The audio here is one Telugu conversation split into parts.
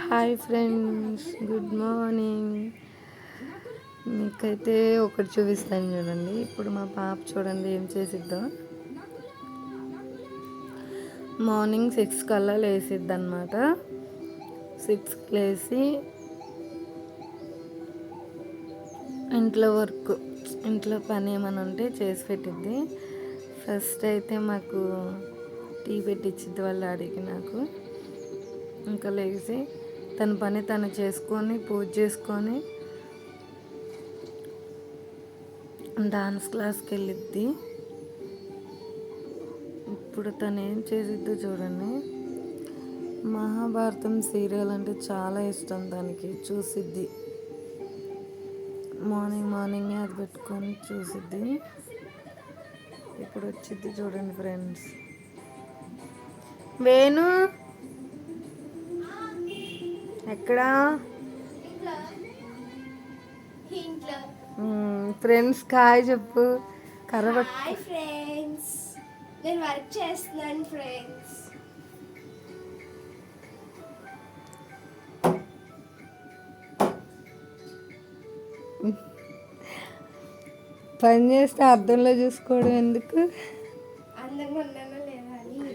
Hi friends, good morning. మీకైతే ఒకటి చూపిస్తాను చూడండి. ఇప్పుడు మా పాప చూడండి ఏం చేసిద్దో. మార్నింగ్ 6 కల్లా లేసిద్ది అనమాట. 6కి లేసి ఇంట్లో పని ఏమైనా ఉంటే చేసి పెట్టిద్ది. ఫస్ట్ అయితే మాకు టీ పెట్టించిద్ది వాళ్ళ డాడీకి నాకు. ఇంకా లేచి తన పని తను చేసుకొని పూజ చేసుకొని డాన్స్ క్లాస్కి వెళ్ళిద్ది. ఇప్పుడు తను ఏం చేసిద్దో చూడండి. మహాభారతం సీరియల్ అంటే చాలా ఇష్టం తనకి. చూసిద్ది మార్నింగే అది పెట్టుకొని చూసిద్ది. ఇప్పుడు వచ్చిద్ది చూడండి ఫ్రెండ్స్. వేణు ఎక్కడా? ఫ్రెండ్స్ హాయ్ చెప్పు. హాయ్ ఫ్రెండ్స్, నేను వర్క్ చేస్తున్నాను ఫ్రెండ్స్. పని చేస్తే అద్దంలో చూసుకోవడం ఎందుకు? అందంగా ఉన్నానో లేదా అని.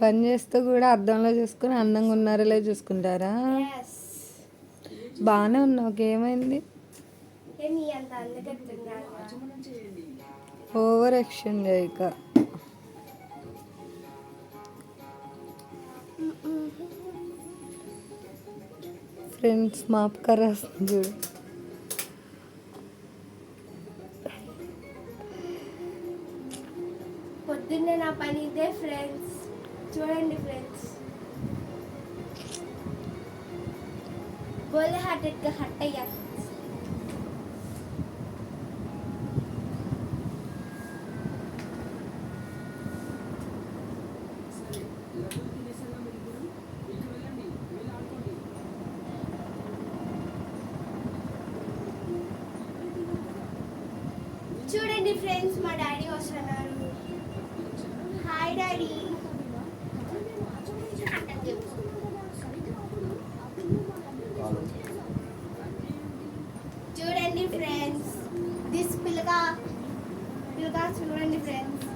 పని చేస్తూ కూడా అద్దంలో చూసుకొని అందంగా ఉన్నారో చూసుకుంటారా? బాగానే ఉన్నావు, ఏమైంది? ఓవర్ యాక్షన్ చేయక. ఫ్రెండ్స్ మా అక్క రాస్తుంది చూడు. పొద్దున్నే నా పని ఇదే ఫ్రెండ్స్. చూడండి ఫ్రెండ్స్, బోల్ హార్టెడ్గా హట్ అయ్యా. చూడండి ఫ్రెండ్స్, మా డాడీ వస్తున్నారు. Hi daddy. చూడండి ఫ్రెండ్స్, దిస్ పిల్లగా చూడండి ఫ్రెండ్స్.